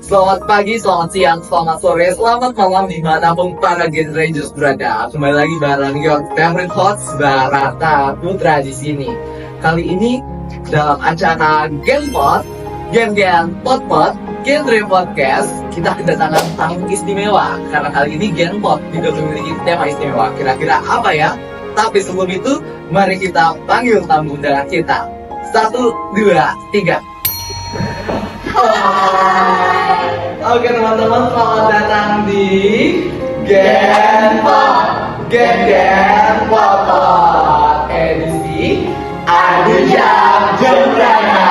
Selamat pagi, selamat siang, selamat sore, selamat malam dimanapun para Gen Rangers berada. Kembali lagi bareng your favorite host Barata Putra di sini. Kali ini dalam acara Genpod, Gen Pot, Genre Podcast, kita kedatangan tamu istimewa. Karena kali ini Genpod juga memiliki tema istimewa. Kira-kira apa ya? Tapi sebelum itu, mari kita panggil tamu undangan kita. 1, 2, 3. Oke teman-teman, selamat datang di Genpod, Genpod edisi Adu Jam Jembrana.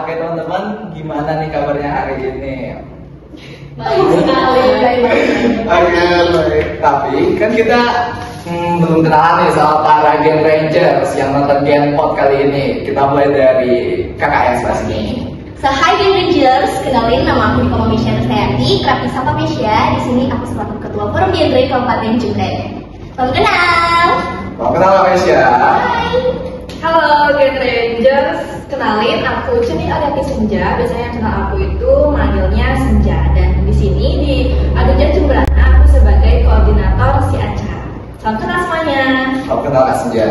Oke teman-teman, gimana nih kabarnya hari ini? Baik sekali. Oke, baik. Tapi kan kita belum kenalan nih sama para Gen Rangers yang nonton Genpod kali ini. Kita mulai dari KKS pas nih. Hai Gen Rangers, kenalin nama aku Niko Misha Sayati, kerap disapa Mesya. Di sini aku selaku Ketua Forum Genre Kabupaten Jembrana. Salam kenal. Salam kenal Mesya. Hai. Halo Gen Rangers, kenalin aku Ceni Ariati Senja. Biasanya kenal aku itu manggilnya Senja. Dan di sini di Adu Jam Jembrana aku sebagai koordinator si acara. Salam kenal semuanya. Salam kenal Kak Senja.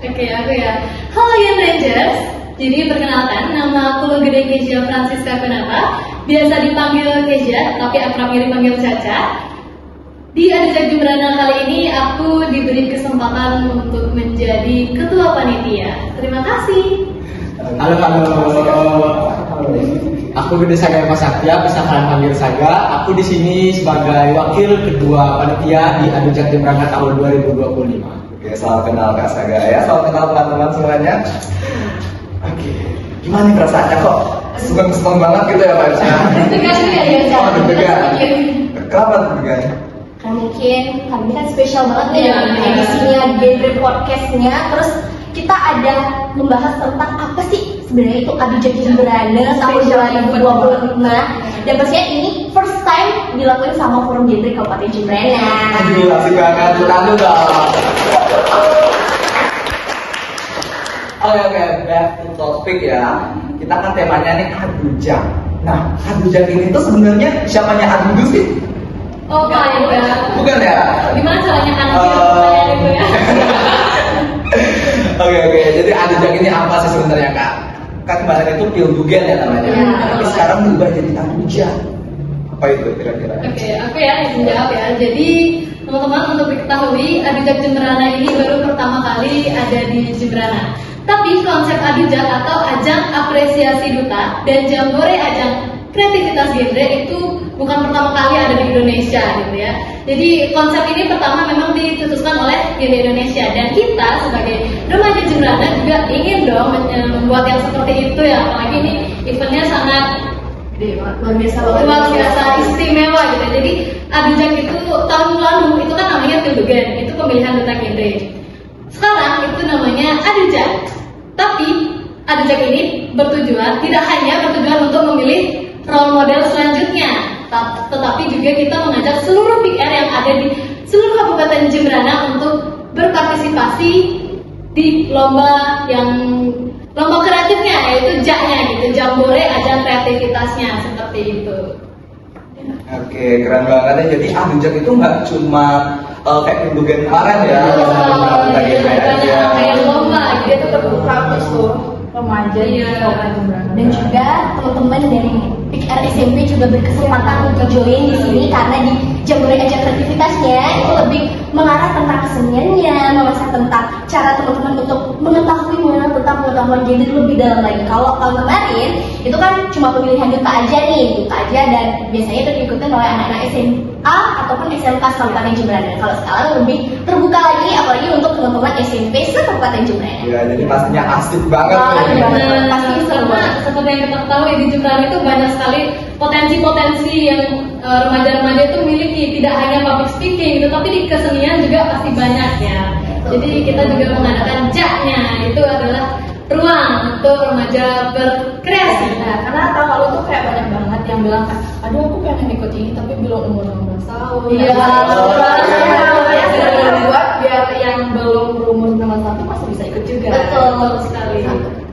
Oke, aku ya. Halo Gen Rangers. Jadi perkenalkan, nama aku Gede Kezia Francisca Penata, biasa dipanggil Kezia, tapi akrab dipanggil Caca. Di Adu Jam Jembrana kali ini aku diberi kesempatan untuk menjadi ketua panitia. Terima kasih. Halo. Aku Gede Saga Mas Satya, bisa kalian panggil Saga. Aku di sini sebagai wakil ketua panitia di Adu Jam Jembrana tahun 2025. Oke, selamat kenal Kak Saga ya. Selamat kenal teman-teman semuanya. Oke, gimana nih perasaannya kok? Seneng banget gitu ya Pak? Deg-degan ya, Oh, deg-degan. Kenapa deg-degan? Kan mungkin kali ini kan spesial banget nih Iya. dengan edisinya Genre Podcastnya. Terus kita ada membahas tentang apa sih sebenarnya itu Adu Jam Jembrana tahun 2025. Dan pastinya ini first time dilakuin sama Forum Genre Kabupaten Jembrana. Aduh, asik banget. Lalu dong. Oke, back to topic ya. Kita kan temanya nih adu jam. Nah, adu jam ini tuh sebenarnya siapanya adu sih? Oh my god. Bukan ya? Gimana caranya anaknya itu ya? Oke, jadi adu jam ini apa sih sebenarnya Kak? Kan kemarin itu pildugen ya namanya. Ya. Tapi sekarang berubah jadi adu jam. Apa itu kira-kira? Oke, aku ya yang menjawab ya. Jadi teman-teman untuk diketahui Adu Jam Jembrana ini baru pertama kali ada di Jembrana. Tapi konsep Adu Jam atau ajang apresiasi duta dan jambore ajang kreativitas genre itu bukan pertama kali ada di Indonesia gitu ya. Jadi konsep ini pertama memang dicetuskan oleh Genre Indonesia dan kita sebagai remaja Jembrana juga ingin dong membuat yang seperti itu ya. Apalagi ini eventnya sangat luar biasa istimewa gitu. Jadi Adu Jam itu tahun lalu itu kan namanya pildugen, itu pemilihan duta genre. Sekarang itu namanya Adu Jam. Tapi Adu Jam ini tidak hanya bertujuan untuk memilih role model selanjutnya, tetapi juga kita mengajak seluruh PR yang ada di seluruh Kabupaten Jembrana untuk berpartisipasi di lomba kreatifnya, yaitu JA-nya gitu, jambore ajang kreativitasnya seperti itu. Oke, keren banget ya. Jadi adu jam itu nggak cuma kayak pildugen kemarin ya. Kayak lomba, Dia tuh terbuka untuk seluruh remaja Iya. Kabupaten Jembrana. Dan juga teman-teman dari PIKR SMP juga berkesempatan untuk join di sini karena di jambore ajang kreativitasnya itu lebih mengarah tentang keseniannya, mengasah tentang cara teman-teman untuk mengetahui mengenal tentang pengetahuan gender lebih dalam lagi. Kalau tahun kemarin itu kan cuma pemilihan duta aja dan biasanya itu diikuti oleh anak-anak SMA ataupun SMK Kabupaten Jembrana. Kalau sekarang lebih terbuka lagi, apalagi untuk teman-teman SMP se-Kabupaten Jembrana. Ya, jadi pastinya asik banget. Pasti seru karena seperti yang kita ketahui di Jembrana itu banyak sekali potensi-potensi yang remaja-remaja itu miliki, tidak hanya public speaking gitu, tapi di kesenian juga pasti banyak ya. Jadi kita juga mengadakan JA-nya, itu adalah ruang untuk remaja berkreasi. Nah, karena tahun lalu tuh kayak banyak banget yang bilang kan, aduh aku pengen ikut ini tapi belum umur 16 tahun. Iya. Buat biar yang belum berumur 16 masih bisa ikut juga. Betul sekali.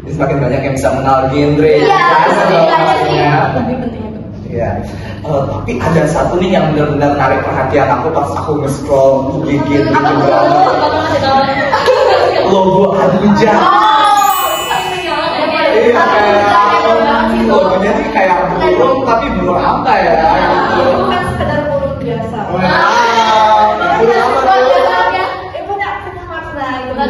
Jadi semakin banyak yang bisa mengenal genre. Iya, Kan, lebih banyak sih. ya. Lebih penting itu. Ya, tapi ada satu nih yang benar-benar narik perhatian aku pas aku nge-scroll IG gitu. Logo Adujak. Iya, kayak logonya sih kayak burung, tapi burung apa ya? Bukan sekedar burung biasa. Wow, burung apa tuh? Punya makna gitu.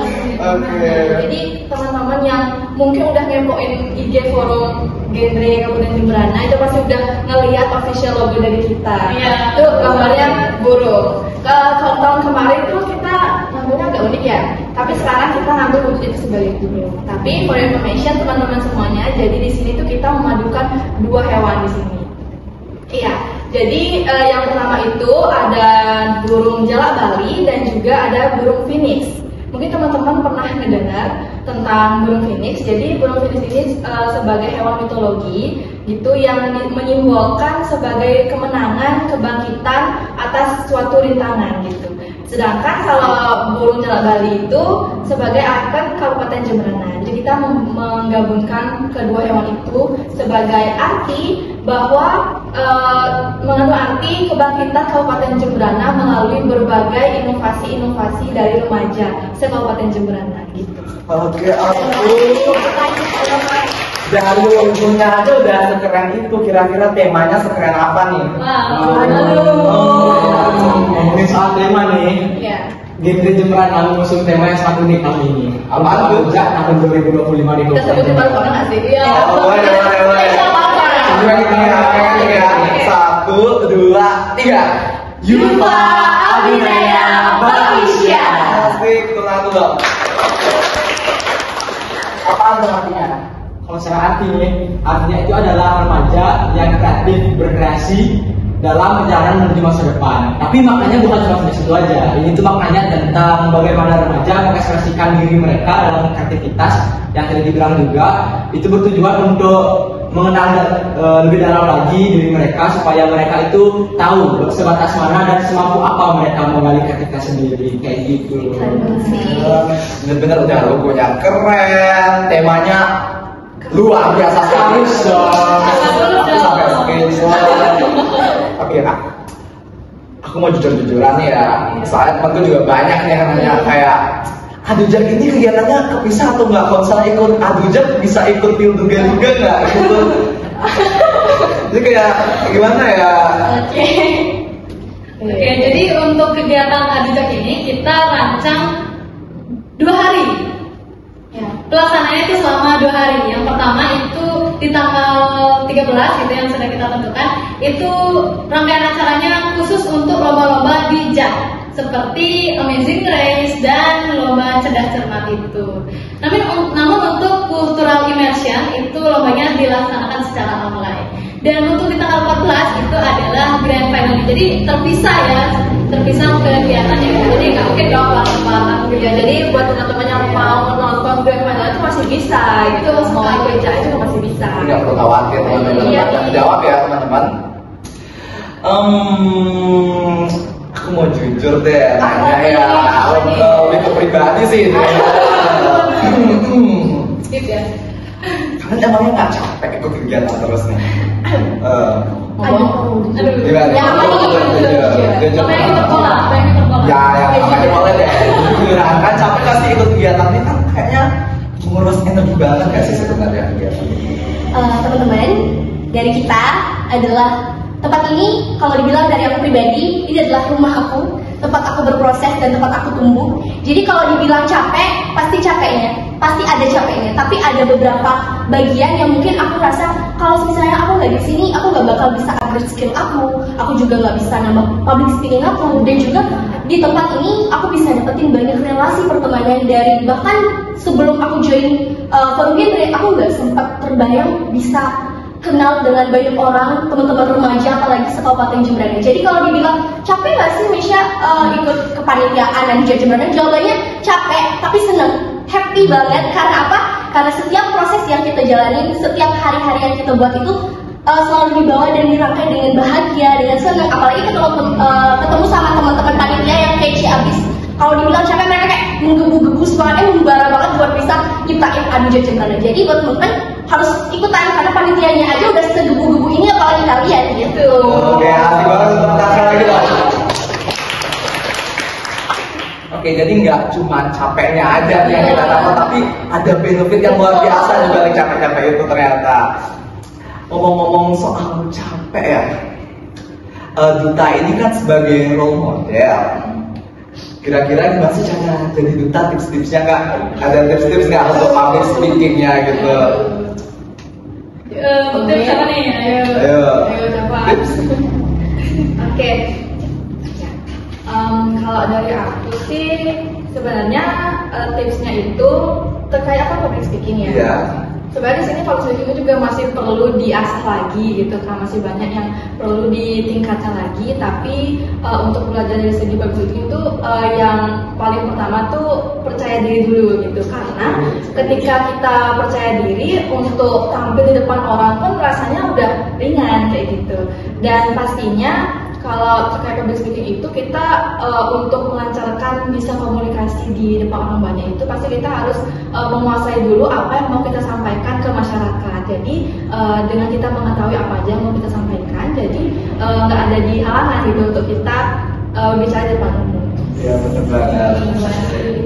Oke. Jadi teman-teman yang mungkin udah ngepoin IG forum genre Kabupaten Jemberana itu pasti udah ngelihat official logo dari kita. Iya. Tuh gambarnya burung. Kalau tahun kemarin tuh kita ngambilnya agak unik ya. Tapi sekarang kita ngambil wujud itu sebagai burung. Tapi for information teman-teman semuanya, jadi di sini tuh kita memadukan dua hewan di sini. Iya. Jadi yang pertama itu ada burung jalak Bali dan juga ada burung phoenix. Mungkin teman-teman pernah mendengar tentang burung phoenix. Jadi burung phoenix ini sebagai hewan mitologi gitu yang menyimbolkan sebagai kemenangan, kebangkitan atas suatu rintangan gitu. Sedangkan kalau burung jalak Bali itu sebagai ikon Kabupaten Jemberana. Jadi kita menggabungkan kedua hewan itu sebagai arti bahwa mengandung arti kebangkitan Kabupaten Jemberana melalui berbagai inovasi-inovasi dari remaja se-Kabupaten Jemberana gitu. Oke, dari logonya aja udah sekeren itu. Kira-kira temanya sekeren apa nih? Ngomongin soal tema nih, Iya. Genre Jemberana mengusung tema yang sangat unik kali ini. Apaan tuh? Sejak tahun 2025 di Kita sebutin baru-baru nggak sih? Iya. Boleh. Coba kita ya. 1, 2, 3. Yupa Abinaya Bagusya. Asik, tuh dong. Apaan tuh artinya? Kalau secara arti nih, artinya itu adalah remaja yang kreatif berkreasi dalam perjalanan menuju masa depan. Tapi maknanya bukan cuma sampai situ aja. Ini tuh maknanya tentang bagaimana remaja mengekspresikan diri mereka dalam kreativitas yang tadi dibilang juga. Itu bertujuan untuk mengenal lebih dalam lagi diri mereka supaya mereka itu tahu sebatas mana dan semampu apa mereka menggali kreativitas sendiri kayak gitu. Bener-bener udah logonya keren, temanya luar biasa sekali. Sampai Tapi ya, aku mau jujur-jujuran nih ya. Soalnya temanku juga banyak nih yang nanya kayak Adujak ini kegiatannya kepisah atau nggak? Kalau misalnya ikut Adujak bisa ikut Pilduga juga nggak? Gitu. Jadi kayak gimana ya? Oke, jadi untuk kegiatan Adujak ini kita rancang 2 hari. Ya, pelaksananya itu selama 2 hari. Yang pertama itu di tanggal 13 gitu yang sudah kita tentukan. Itu rangkaian acaranya khusus untuk lomba-lomba di JAK seperti Amazing Race dan lomba cerdas cermat itu. Namun untuk cultural immersion itu lombanya dilaksanakan secara online. Dan untuk di tanggal 14 itu adalah grand final. Jadi terpisah kegiatannya. Jadi nggak mungkin dong bareng-bareng gitu. Jadi buat teman-teman yang mau nonton grand final itu masih bisa gitu. Mau ikut JAK itu masih bisa. Nggak perlu khawatir teman-teman. Iya. Jawab ya teman-teman. Aku mau jujur deh, nanya ya lebih ke pribadi sih. Skip ya. Kalian emangnya nggak capek ikut kegiatan terus nih? Aduh. Gimana? Ya, Pengen ikut bola. Ya, makanya boleh deh. Jujuran kan capek nggak sih ikut kegiatan ini kan kayaknya ngurus energi banget nggak sih sebenarnya kegiatan ini? Teman-teman, dari kita adalah tempat ini, kalau dibilang dari aku pribadi, ini adalah rumah aku, tempat aku berproses dan tempat aku tumbuh. Jadi kalau dibilang capek, pasti capeknya, pasti ada capeknya. Tapi ada beberapa bagian yang mungkin aku rasa kalau misalnya aku nggak di sini, aku nggak bakal bisa upgrade skill aku juga nggak bisa nambah public speaking aku, dan juga di tempat ini aku bisa dapetin banyak relasi pertemanan dari bahkan sebelum aku join forum genre, aku nggak sempat terbayang bisa kenal dengan banyak orang, teman-teman remaja, apalagi se-Kabupaten Jemberana. Jadi kalau dibilang capek nggak sih Misha ikut kepanitiaan Adujak Jemberana? Jawabannya capek, tapi seneng, happy banget. Karena apa? Karena setiap proses yang kita jalani, setiap hari-hari yang kita buat itu selalu dibawa dan dirangkai dengan bahagia, dengan senang. Apalagi ketemu sama teman-teman panitia yang kece abis. Kalau dibilang capek, mereka kayak menggebu-gebu semangatnya, membara banget buat bisa nyiptain Adujak Jemberana. Jadi buat teman-teman, harus ikutan karena panitianya aja udah segebu-gebu ini apalagi kalian gitu. Oke, asik banget. Sekali lagi dong. Oke, jadi nggak cuma capeknya aja yang kita dapat, tapi ada benefit yang luar biasa di balik capek-capek itu ternyata. Ngomong-ngomong soal capek ya, Duta ini kan sebagai role model. Kira-kira gimana sih cara jadi duta, tips-tipsnya nggak? Ada tips-tips nggak untuk public speakingnya gitu? Tips apa nih? Ayo. coba. Tips. Oke. Kalau dari aku sih sebenarnya tipsnya itu terkait apa public speaking ya. Iya. Sebenarnya di sini public speaking itu juga masih perlu diasah lagi gitu kan, masih banyak yang perlu ditingkatkan lagi. Tapi untuk belajar dari segi public speaking itu yang paling pertama tuh percaya diri dulu gitu, karena ketika kita percaya diri untuk tampil di depan orang pun rasanya udah ringan kayak gitu. Dan pastinya kalau terkait public speaking itu kita untuk melancarkan bisa komunikasi di depan orang banyak itu pasti kita harus menguasai dulu apa yang mau kita sampaikan ke masyarakat. Jadi dengan kita mengetahui apa aja yang mau kita sampaikan, jadi nggak ada dihalangan gitu untuk kita bicara di depan umum. Ya benar banget.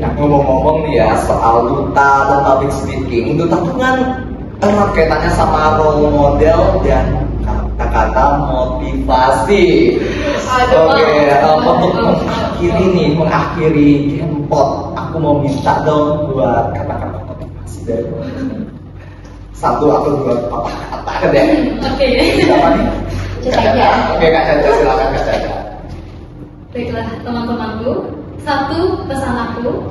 Nah, ngomong-ngomong nih ya soal duta atau public speaking, duta itu kan erat kaitannya sama role model dan kata-kata motivasi. Oke, untuk mengakhiri Gamepod, aku mau minta dong buat kata-kata motivasi dari satu atau dua patah kata deh. Oke. Siapa nih? Caca. Oke, Kak Caca, silakan Kak Caca. Baiklah teman-temanku, satu pesan aku,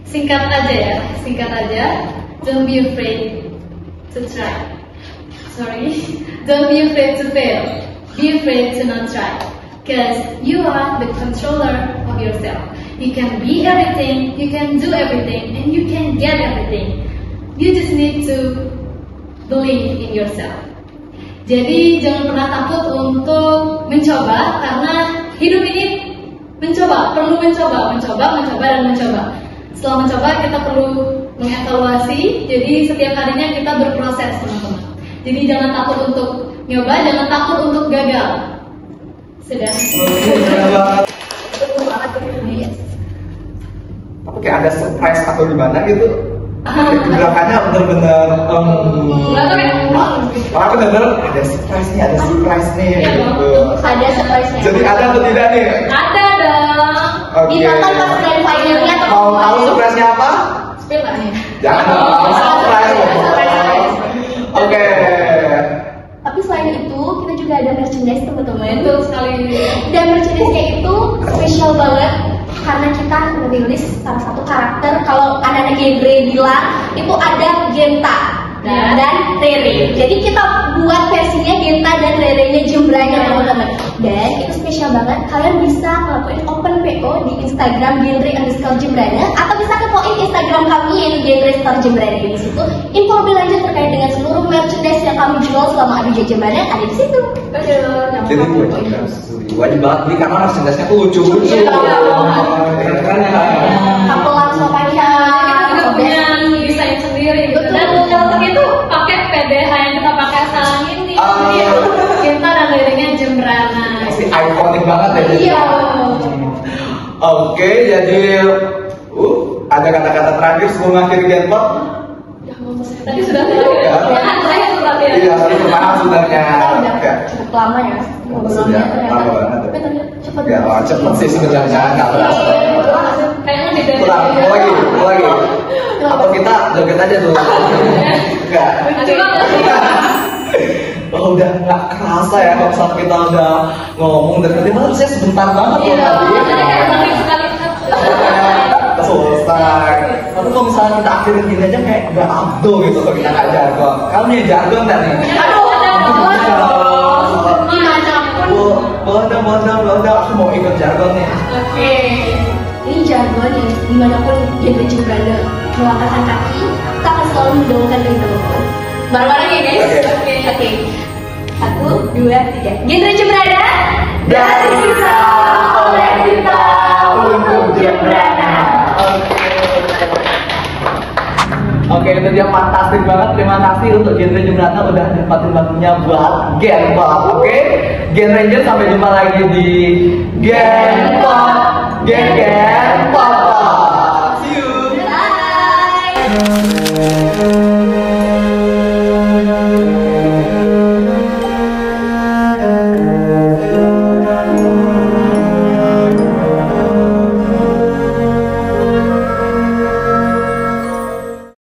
singkat aja ya, singkat aja. Don't be afraid to try. Sorry, don't be afraid to fail. Be afraid to not try, because you are the controller of yourself. You can be everything, you can do everything, and you can get everything. You just need to believe in yourself. Jadi jangan pernah takut untuk mencoba, karena hidup ini mencoba, perlu mencoba dan mencoba. Setelah mencoba kita perlu mengevaluasi. Jadi setiap harinya kita berproses, teman-teman. Jadi jangan takut untuk nyoba, jangan takut untuk gagal. Sudah. Tapi kayak ada surprise atau gimana gitu. Gerakannya bener-bener aku bener ada surprise nih gitu. Ada surprise-nya. Jadi ada atau tidak nih? Ada dong. Oke. Ditonton pas grand finalnya atau Mau tahu surprise-nya apa? Spill lah nih. Jangan dong, surprise. Oke. Tapi selain itu kita juga ada merchandise teman-teman. Betul sekali. Dan merchandise-nya itu spesial banget karena kita merilis salah satu karakter. Kalau anak-anak genre bilang itu ada Genta dan Rere. Jadi kita buat versinya Genta dan Rere-nya Jembrana teman-teman. Dan itu spesial banget. Kalian bisa ngelakuin open PO di Instagram genre_Jembrana atau bisa kepoin Instagram kami yaitu genre_Jembrana. Di situ info lebih lanjut terkait dengan seluruh merchandise yang kami jual selama Adu Jembrana ada di situ. Jadi wajib banget beli karena merchandise-nya tuh lucu-lucu. Keren-keren ya. Kapelan sopannya. Kita punya desain sendiri gitu. Dan yang itu pakai PDH yang kita pakai sekarang ini. Kita dan liriknya Jembrana. Masih ikonik banget ya. Iya. Oke, jadi ada kata-kata terakhir sebelum akhir Gamepod. Tadi sudah terakhir tuh berarti ya. Iya, tadi maaf sebenarnya. Cukup lama ya. Sudah lama banget. Tapi tadi cepet. Ya, cepet sih sebenarnya nggak berasa. Kayaknya beda. Mau lagi. Atau kita joget aja dulu. Enggak. Oh, udah nggak kerasa ya kalau saat kita udah ngomong dan tadi malah saya sebentar banget loh tadi. Selesai. Tapi kalau misalnya kita akhirin gini aja kayak udah abdo gitu kalau kita nggak jargon. Kamu nih jargon kan nih? Aduh, gimana pun. Boleh, aku mau ikut jargon nih. Oke. Ini jargon yang dimanapun genre berada melangkahkan kaki, kita akan selalu mendongkan dari teman-teman. Bareng-bareng ya guys. Oke. 1, 2, 3. Genre berada Dari kita, oleh kita, untuk Jembrana. Oke, itu dia fantastik banget. Terima kasih untuk Gen Ranger Brata udah nempatin waktunya buat Gen Pop. Oke, Gen Ranger sampai jumpa lagi di Gen Pop. Gen Pop.